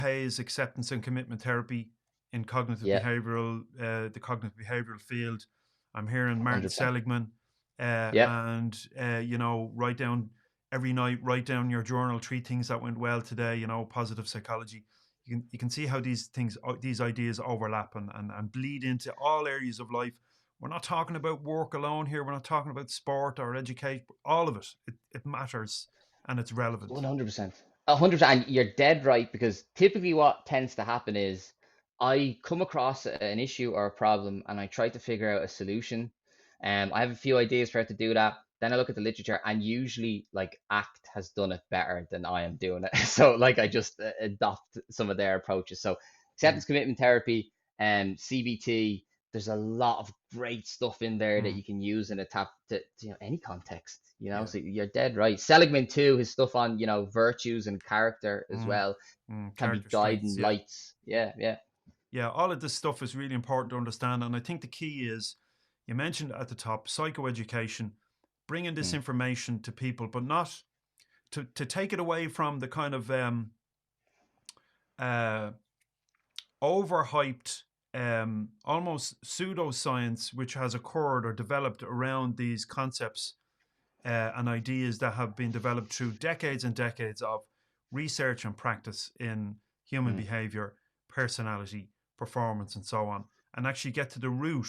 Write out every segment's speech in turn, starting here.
Hayes acceptance and commitment therapy in cognitive Yeah, behavioral, the cognitive behavioral field. I'm hearing Martin 100%. Seligman, Yep. and write down every night. Write down your journal. Three things that went well today. Positive psychology. You can see how these things, these ideas overlap and bleed into all areas of life. We're not talking about work alone here. We're not talking about sport or education. All of it. It matters and it's relevant. 100%. 100%. And you're dead right, because typically what tends to happen is I come across an issue or a problem and I try to figure out a solution. I have a few ideas for how to do that. Then I look at the literature, and usually like ACT has done it better than I am doing it. So like I just adopt some of their approaches. So Mm, acceptance commitment therapy and CBT, there's a lot of great stuff in there that mm, you can use in a tap to any context, yeah. so you're dead right. Seligman too, his stuff on virtues and character as Mm, well can be character guiding strengths. Yeah. lights. Yeah, yeah. Yeah, all of this stuff is really important to understand. And I think the key is, you mentioned at the top, psychoeducation, bringing this Mm, information to people, but not to take it away from the kind of uh, overhyped, almost pseudoscience which has occurred or developed around these concepts and ideas that have been developed through decades and decades of research and practice in human mm, behavior, personality, performance, and so on, and actually get to the root,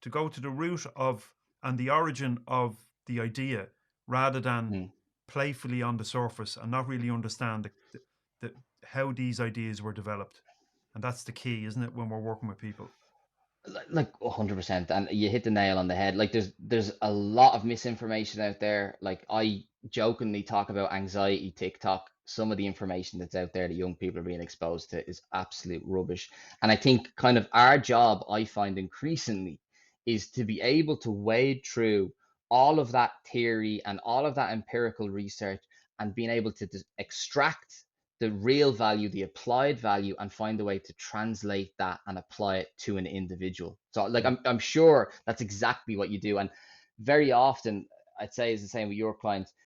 to go to the root of and the origin of the idea, rather than mm. playfully on the surface and not really understand the how these ideas were developed. And that's the key, isn't it, when we're working with people? Like 100%, and you hit the nail on the head. Like there's a lot of misinformation out there. Like I jokingly talk about anxiety TikTok. Some of the information that's out there that young people are being exposed to is absolute rubbish. And I think kind of our job, I find increasingly, is to be able to wade through all of that theory and all of that empirical research, and being able to extract the real value, the applied value, and find a way to translate that and apply it to an individual. So, like, Mm, I'm sure that's exactly what you do. And very often, I'd say, is the same with your clients.